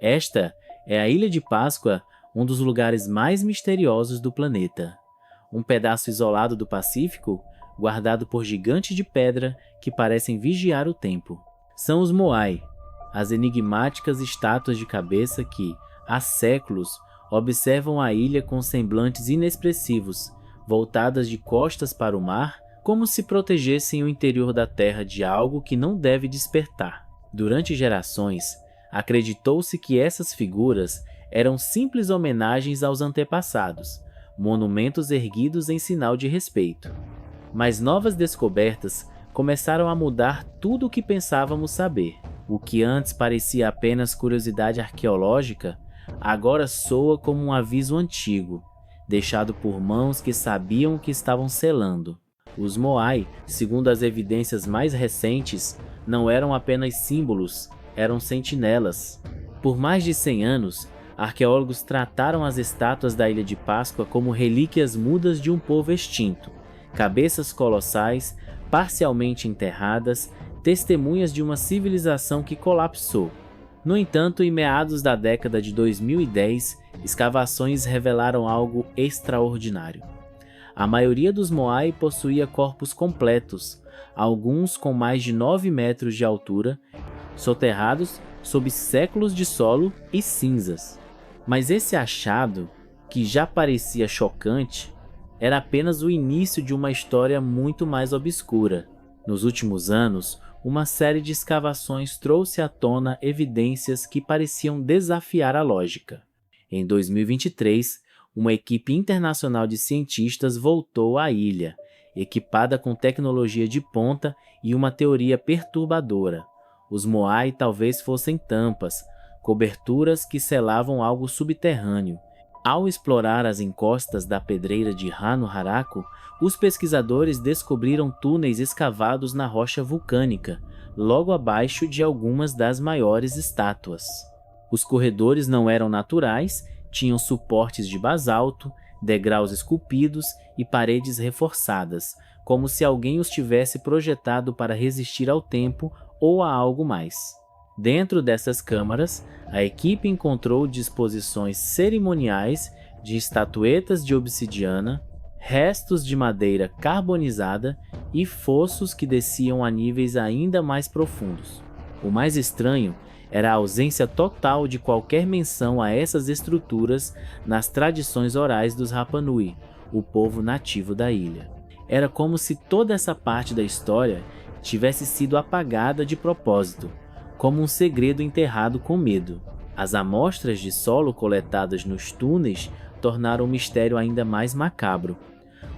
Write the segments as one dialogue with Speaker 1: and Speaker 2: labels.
Speaker 1: Esta é a Ilha de Páscoa, um dos lugares mais misteriosos do planeta. Um pedaço isolado do Pacífico, guardado por gigantes de pedra que parecem vigiar o tempo. São os Moai, as enigmáticas estátuas de cabeça que, há séculos, observam a ilha com semblantes inexpressivos, voltadas de costas para o mar, como se protegessem o interior da terra de algo que não deve despertar. Durante gerações, acreditou-se que essas figuras eram simples homenagens aos antepassados, monumentos erguidos em sinal de respeito. Mas novas descobertas começaram a mudar tudo o que pensávamos saber. O que antes parecia apenas curiosidade arqueológica, agora soa como um aviso antigo, deixado por mãos que sabiam o que estavam selando. Os Moai, segundo as evidências mais recentes, não eram apenas símbolos, eram sentinelas. Por mais de 100 anos, arqueólogos trataram as estátuas da Ilha de Páscoa como relíquias mudas de um povo extinto, cabeças colossais, parcialmente enterradas, testemunhas de uma civilização que colapsou. No entanto, em meados da década de 2010, escavações revelaram algo extraordinário. A maioria dos Moai possuía corpos completos, alguns com mais de 9 metros de altura, soterrados sob séculos de solo e cinzas. Mas esse achado, que já parecia chocante, era apenas o início de uma história muito mais obscura. Nos últimos anos, uma série de escavações trouxe à tona evidências que pareciam desafiar a lógica. Em 2023, uma equipe internacional de cientistas voltou à ilha, equipada com tecnologia de ponta e uma teoria perturbadora. Os Moai talvez fossem tampas, coberturas que selavam algo subterrâneo. Ao explorar as encostas da pedreira de Rano Haraku, os pesquisadores descobriram túneis escavados na rocha vulcânica, logo abaixo de algumas das maiores estátuas. Os corredores não eram naturais, tinham suportes de basalto, degraus esculpidos e paredes reforçadas, como se alguém os tivesse projetado para resistir ao tempo ou a algo mais. Dentro dessas câmaras, a equipe encontrou disposições cerimoniais de estatuetas de obsidiana, restos de madeira carbonizada e fossos que desciam a níveis ainda mais profundos. O mais estranho era a ausência total de qualquer menção a essas estruturas nas tradições orais dos Rapa Nui, o povo nativo da ilha. Era como se toda essa parte da história tivesse sido apagada de propósito, como um segredo enterrado com medo. As amostras de solo coletadas nos túneis tornaram o mistério ainda mais macabro.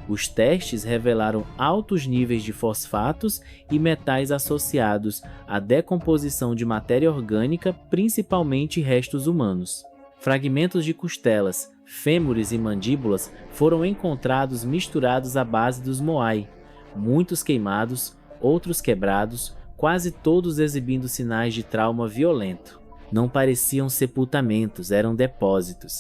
Speaker 1: Os testes revelaram altos níveis de fosfatos e metais associados à decomposição de matéria orgânica, principalmente restos humanos. Fragmentos de costelas, fêmures e mandíbulas foram encontrados misturados à base dos Moai, muitos queimados, outros quebrados, quase todos exibindo sinais de trauma violento. Não pareciam sepultamentos, eram depósitos.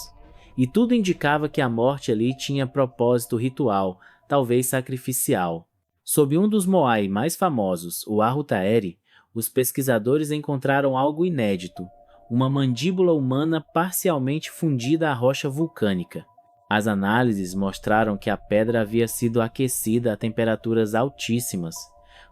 Speaker 1: E tudo indicava que a morte ali tinha propósito ritual, talvez sacrificial. Sob um dos Moai mais famosos, o Arhutaeri, os pesquisadores encontraram algo inédito, uma mandíbula humana parcialmente fundida à rocha vulcânica. As análises mostraram que a pedra havia sido aquecida a temperaturas altíssimas,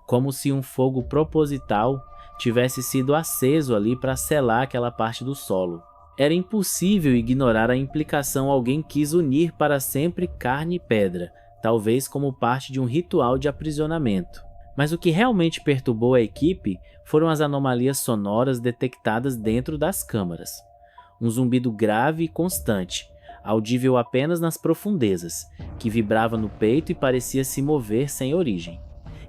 Speaker 1: como se um fogo proposital tivesse sido aceso ali para selar aquela parte do solo. Era impossível ignorar a implicação alguém quis unir para sempre carne e pedra, talvez como parte de um ritual de aprisionamento. Mas o que realmente perturbou a equipe foram as anomalias sonoras detectadas dentro das câmaras. Um zumbido grave e constante, audível apenas nas profundezas, que vibrava no peito e parecia se mover sem origem.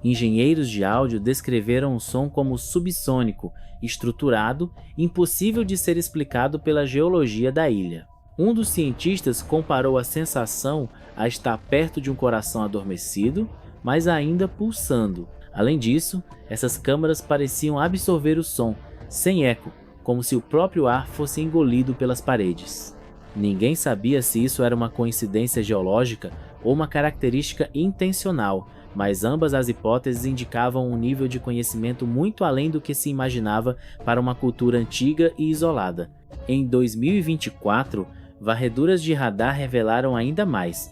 Speaker 1: Engenheiros de áudio descreveram o som como subsônico, estruturado, impossível de ser explicado pela geologia da ilha. Um dos cientistas comparou a sensação a estar perto de um coração adormecido, mas ainda pulsando. Além disso, essas câmaras pareciam absorver o som, sem eco, como se o próprio ar fosse engolido pelas paredes. Ninguém sabia se isso era uma coincidência geológica ou uma característica intencional, mas ambas as hipóteses indicavam um nível de conhecimento muito além do que se imaginava para uma cultura antiga e isolada. Em 2024, varreduras de radar revelaram ainda mais.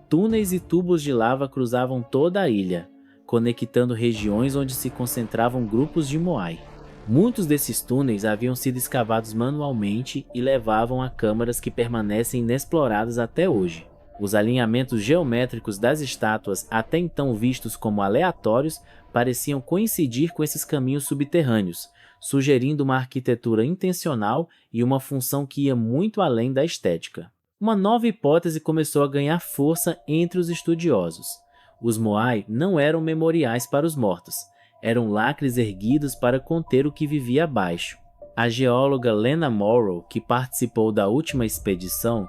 Speaker 1: Túneis e tubos de lava cruzavam toda a ilha, conectando regiões onde se concentravam grupos de Moai. Muitos desses túneis haviam sido escavados manualmente e levavam a câmaras que permanecem inexploradas até hoje. Os alinhamentos geométricos das estátuas, até então vistos como aleatórios, pareciam coincidir com esses caminhos subterrâneos, sugerindo uma arquitetura intencional e uma função que ia muito além da estética. Uma nova hipótese começou a ganhar força entre os estudiosos. Os Moai não eram memoriais para os mortos, eram lacres erguidos para conter o que vivia abaixo. A geóloga Lena Morrow, que participou da última expedição,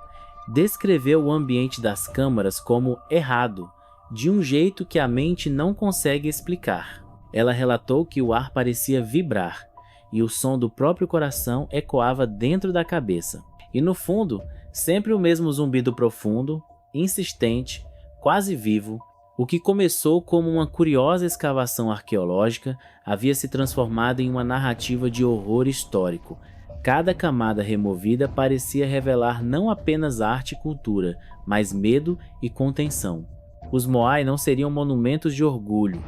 Speaker 1: descreveu o ambiente das câmaras como errado, de um jeito que a mente não consegue explicar. Ela relatou que o ar parecia vibrar, e o som do próprio coração ecoava dentro da cabeça. E no fundo, sempre o mesmo zumbido profundo, insistente, quase vivo. O que começou como uma curiosa escavação arqueológica havia se transformado em uma narrativa de horror histórico. Cada camada removida parecia revelar não apenas arte e cultura, mas medo e contenção. Os Moai não seriam monumentos de orgulho,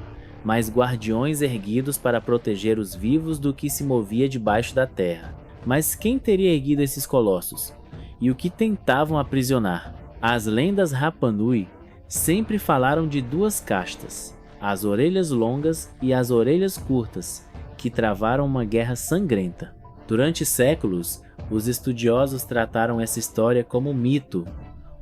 Speaker 1: mas guardiões erguidos para proteger os vivos do que se movia debaixo da terra. Mas quem teria erguido esses colossos? E o que tentavam aprisionar? As lendas Rapa Nui sempre falaram de duas castas, as orelhas longas e as orelhas curtas, que travaram uma guerra sangrenta. Durante séculos, os estudiosos trataram essa história como mito,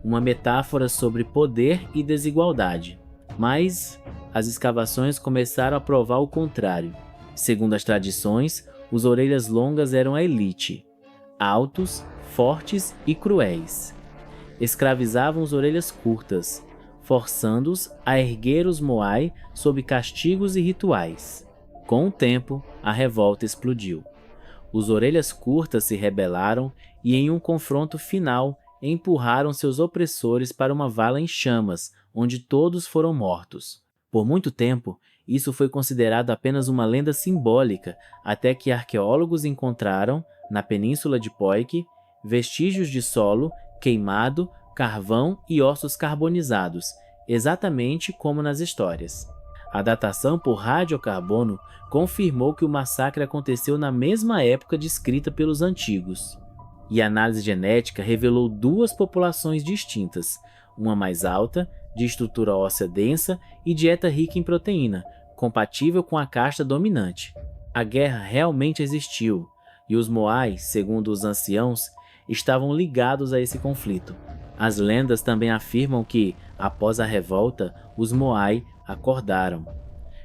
Speaker 1: uma metáfora sobre poder e desigualdade. Mas as escavações começaram a provar o contrário. Segundo as tradições, os orelhas longas eram a elite, altos, fortes e cruéis. Escravizavam as orelhas curtas, forçando-os a erguer os Moai sob castigos e rituais. Com o tempo, a revolta explodiu. Os orelhas curtas se rebelaram e, em um confronto final, empurraram seus opressores para uma vala em chamas, onde todos foram mortos. Por muito tempo, isso foi considerado apenas uma lenda simbólica, até que arqueólogos encontraram, na península de Poik, vestígios de solo queimado, carvão e ossos carbonizados, exatamente como nas histórias. A datação por radiocarbono confirmou que o massacre aconteceu na mesma época descrita pelos antigos. E a análise genética revelou duas populações distintas, uma mais alta, de estrutura óssea densa e dieta rica em proteína, compatível com a casta dominante. A guerra realmente existiu, e os Moai, segundo os anciãos, estavam ligados a esse conflito. As lendas também afirmam que, após a revolta, os Moai acordaram.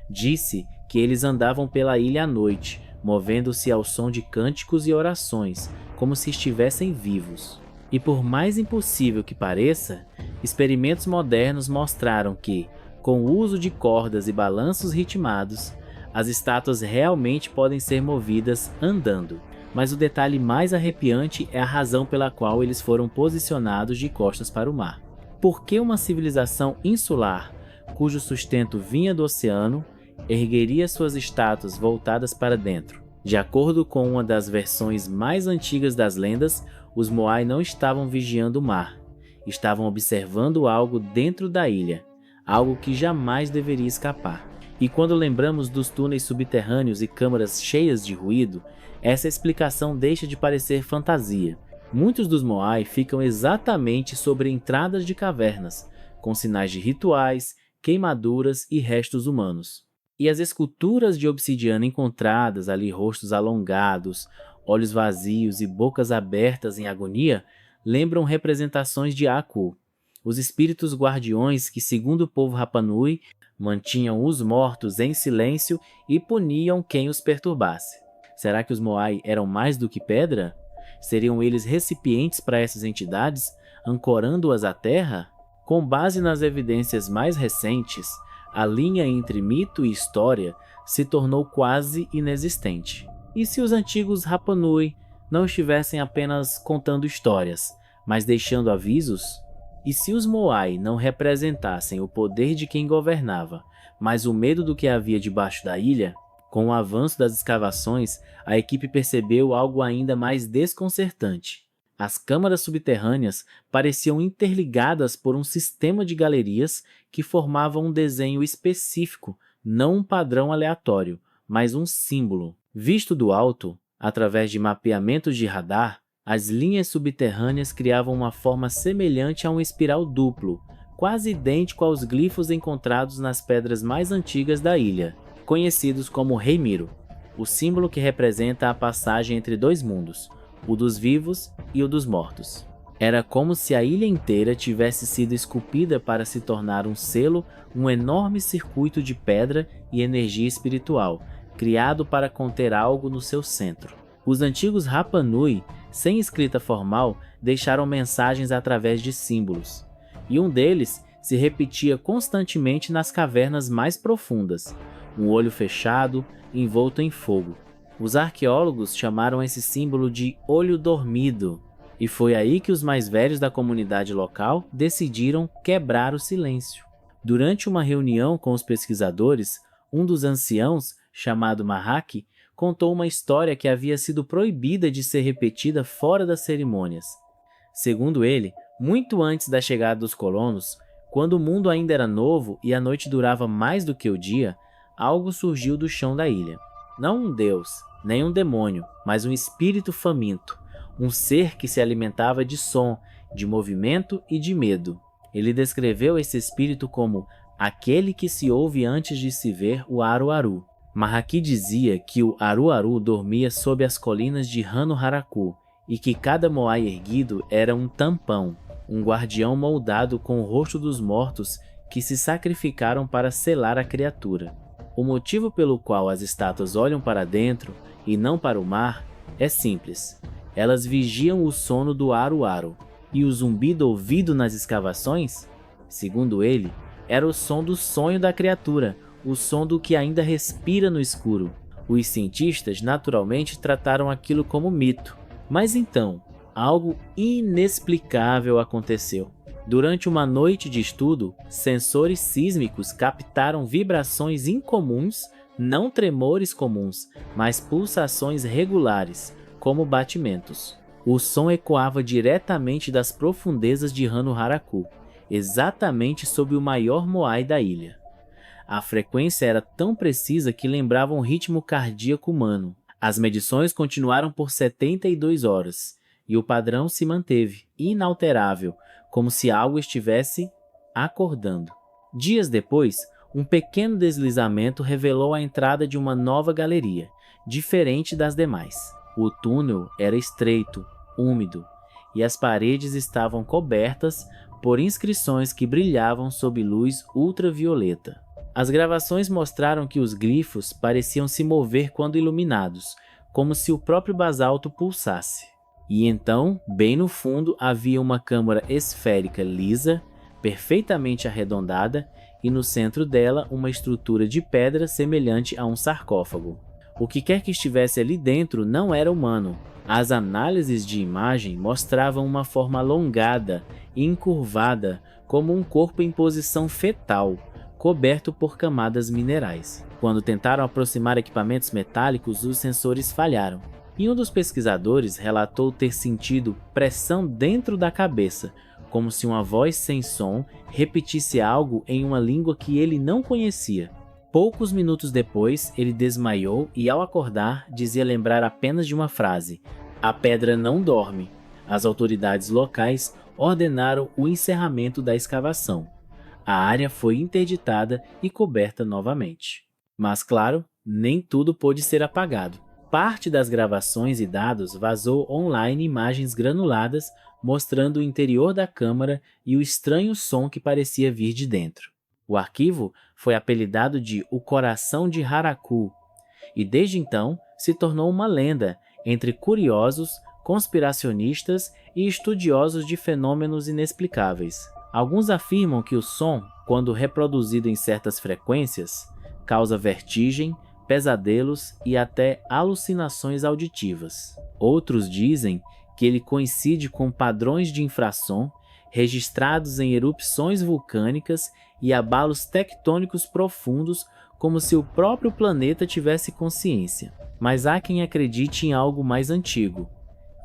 Speaker 1: Disse que eles andavam pela ilha à noite, movendo-se ao som de cânticos e orações, como se estivessem vivos. E por mais impossível que pareça, experimentos modernos mostraram que, com o uso de cordas e balanços ritmados, as estátuas realmente podem ser movidas andando. Mas o detalhe mais arrepiante é a razão pela qual eles foram posicionados de costas para o mar. Por que uma civilização insular, cujo sustento vinha do oceano, ergueria suas estátuas voltadas para dentro? De acordo com uma das versões mais antigas das lendas, os Moai não estavam vigiando o mar, estavam observando algo dentro da ilha, algo que jamais deveria escapar. E quando lembramos dos túneis subterrâneos e câmaras cheias de ruído, essa explicação deixa de parecer fantasia. Muitos dos Moai ficam exatamente sobre entradas de cavernas, com sinais de rituais, queimaduras e restos humanos. E as esculturas de obsidiana encontradas ali, rostos alongados, olhos vazios e bocas abertas em agonia, lembram representações de Aku, os espíritos guardiões que, segundo o povo Rapa Nui, mantinham os mortos em silêncio e puniam quem os perturbasse. Será que os Moai eram mais do que pedra? Seriam eles recipientes para essas entidades, ancorando-as à terra? Com base nas evidências mais recentes, a linha entre mito e história se tornou quase inexistente. E se os antigos Rapa Nui não estivessem apenas contando histórias, mas deixando avisos? E se os Moai não representassem o poder de quem governava, mas o medo do que havia debaixo da ilha. Com o avanço das escavações, a equipe percebeu algo ainda mais desconcertante. As câmaras subterrâneas pareciam interligadas por um sistema de galerias que formavam um desenho específico, não um padrão aleatório, mas um símbolo. Visto do alto, através de mapeamentos de radar, as linhas subterrâneas criavam uma forma semelhante a um espiral duplo, quase idêntico aos glifos encontrados nas pedras mais antigas da ilha, conhecidos como Rei Miro, o símbolo que representa a passagem entre dois mundos, o dos vivos e o dos mortos. Era como se a ilha inteira tivesse sido esculpida para se tornar um selo, um enorme circuito de pedra e energia espiritual, criado para conter algo no seu centro. Os antigos Rapa Nui, sem escrita formal, deixaram mensagens através de símbolos, e um deles se repetia constantemente nas cavernas mais profundas, um olho fechado, envolto em fogo. Os arqueólogos chamaram esse símbolo de Olho Dormido, e foi aí que os mais velhos da comunidade local decidiram quebrar o silêncio. Durante uma reunião com os pesquisadores, um dos anciãos, chamado Mahaki, contou uma história que havia sido proibida de ser repetida fora das cerimônias. Segundo ele, muito antes da chegada dos colonos, quando o mundo ainda era novo e a noite durava mais do que o dia, algo surgiu do chão da ilha. Não um deus, nem um demônio, mas um espírito faminto, um ser que se alimentava de som, de movimento e de medo. Ele descreveu esse espírito como aquele que se ouve antes de se ver o Aru-Aru. Mahaki dizia que o Aru-Aru dormia sob as colinas de Hanu-Haraku e que cada moai erguido era um tampão, um guardião moldado com o rosto dos mortos que se sacrificaram para selar a criatura. O motivo pelo qual as estátuas olham para dentro e não para o mar é simples. Elas vigiam o sono do Aru-Aru, e o zumbido ouvido nas escavações, segundo ele, era o som do sonho da criatura, o som do que ainda respira no escuro. Os cientistas naturalmente trataram aquilo como mito, mas então, algo inexplicável aconteceu. Durante uma noite de estudo, sensores sísmicos captaram vibrações incomuns, não tremores comuns, mas pulsações regulares, como batimentos. O som ecoava diretamente das profundezas de Hanu-Haraku, exatamente sob o maior moai da ilha. A frequência era tão precisa que lembrava um ritmo cardíaco humano. As medições continuaram por 72 horas, e o padrão se manteve, inalterável, como se algo estivesse acordando. Dias depois, um pequeno deslizamento revelou a entrada de uma nova galeria, diferente das demais. O túnel era estreito, úmido, e as paredes estavam cobertas por inscrições que brilhavam sob luz ultravioleta. As gravações mostraram que os glifos pareciam se mover quando iluminados, como se o próprio basalto pulsasse. E então, bem no fundo, havia uma câmara esférica lisa, perfeitamente arredondada, e no centro dela uma estrutura de pedra semelhante a um sarcófago. O que quer que estivesse ali dentro não era humano. As análises de imagem mostravam uma forma alongada e encurvada, como um corpo em posição fetal, coberto por camadas minerais. Quando tentaram aproximar equipamentos metálicos, os sensores falharam. E um dos pesquisadores relatou ter sentido pressão dentro da cabeça, como se uma voz sem som repetisse algo em uma língua que ele não conhecia. Poucos minutos depois, ele desmaiou e, ao acordar, dizia lembrar apenas de uma frase: "A pedra não dorme." As autoridades locais ordenaram o encerramento da escavação. A área foi interditada e coberta novamente. Mas, claro, nem tudo pôde ser apagado. Parte das gravações e dados vazou online imagens granuladas mostrando o interior da câmara e o estranho som que parecia vir de dentro. O arquivo foi apelidado de O Coração de Haraku e desde então se tornou uma lenda entre curiosos, conspiracionistas e estudiosos de fenômenos inexplicáveis. Alguns afirmam que o som, quando reproduzido em certas frequências, causa vertigem, pesadelos e até alucinações auditivas. Outros dizem que ele coincide com padrões de infrassom, registrados em erupções vulcânicas e abalos tectônicos profundos, como se o próprio planeta tivesse consciência. Mas há quem acredite em algo mais antigo,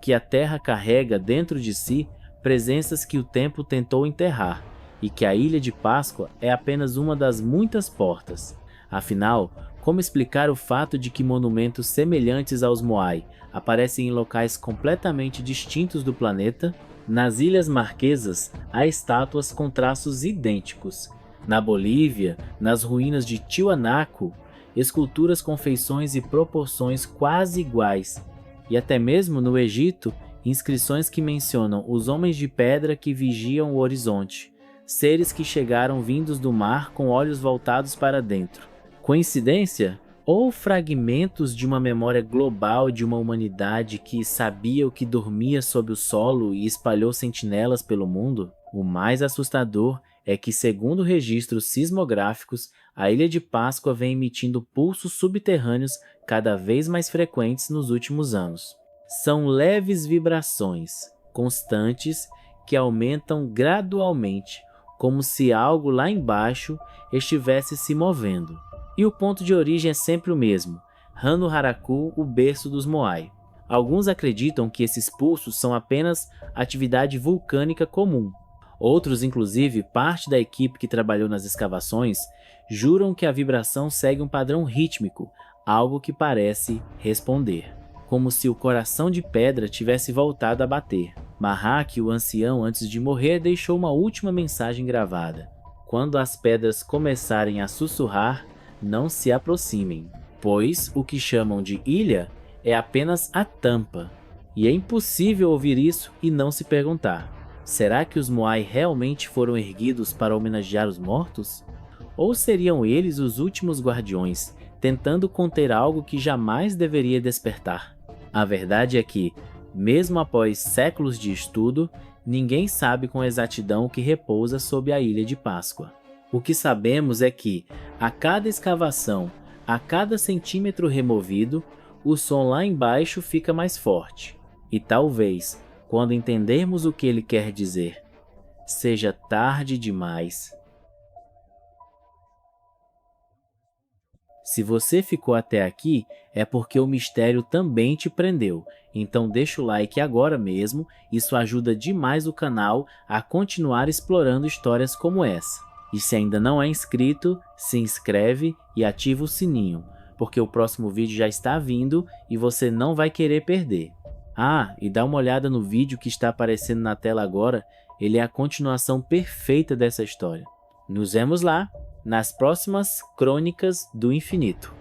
Speaker 1: que a Terra carrega dentro de si presenças que o tempo tentou enterrar, e que a Ilha de Páscoa é apenas uma das muitas portas. Afinal, como explicar o fato de que monumentos semelhantes aos Moai aparecem em locais completamente distintos do planeta? Nas Ilhas Marquesas, há estátuas com traços idênticos. Na Bolívia, nas ruínas de Tiwanaku, esculturas com feições e proporções quase iguais. E até mesmo no Egito, inscrições que mencionam os homens de pedra que vigiam o horizonte, seres que chegaram vindos do mar com olhos voltados para dentro. Coincidência? Ou fragmentos de uma memória global de uma humanidade que sabia o que dormia sob o solo e espalhou sentinelas pelo mundo? O mais assustador é que, segundo registros sismográficos, a Ilha de Páscoa vem emitindo pulsos subterrâneos cada vez mais frequentes nos últimos anos. São leves vibrações, constantes, que aumentam gradualmente, como se algo lá embaixo estivesse se movendo. E o ponto de origem é sempre o mesmo, Rano-Haraku, o berço dos Moai. Alguns acreditam que esses pulsos são apenas atividade vulcânica comum. Outros, inclusive parte da equipe que trabalhou nas escavações, juram que a vibração segue um padrão rítmico, algo que parece responder, como se o coração de pedra tivesse voltado a bater. Mahak, o ancião, antes de morrer, deixou uma última mensagem gravada: quando as pedras começarem a sussurrar, não se aproximem, pois o que chamam de ilha é apenas a tampa, e é impossível ouvir isso e não se perguntar: será que os Moai realmente foram erguidos para homenagear os mortos? Ou seriam eles os últimos guardiões, tentando conter algo que jamais deveria despertar? A verdade é que, mesmo após séculos de estudo, ninguém sabe com exatidão o que repousa sob a Ilha de Páscoa. O que sabemos é que, a cada escavação, a cada centímetro removido, o som lá embaixo fica mais forte. E talvez, quando entendermos o que ele quer dizer, seja tarde demais. Se você ficou até aqui, é porque o mistério também te prendeu. Então deixa o like agora mesmo, isso ajuda demais o canal a continuar explorando histórias como essa. E se ainda não é inscrito, se inscreve e ativa o sininho, porque o próximo vídeo já está vindo e você não vai querer perder. Ah, e dá uma olhada no vídeo que está aparecendo na tela agora, ele é a continuação perfeita dessa história. Nos vemos lá, nas próximas Crônicas do Infinito.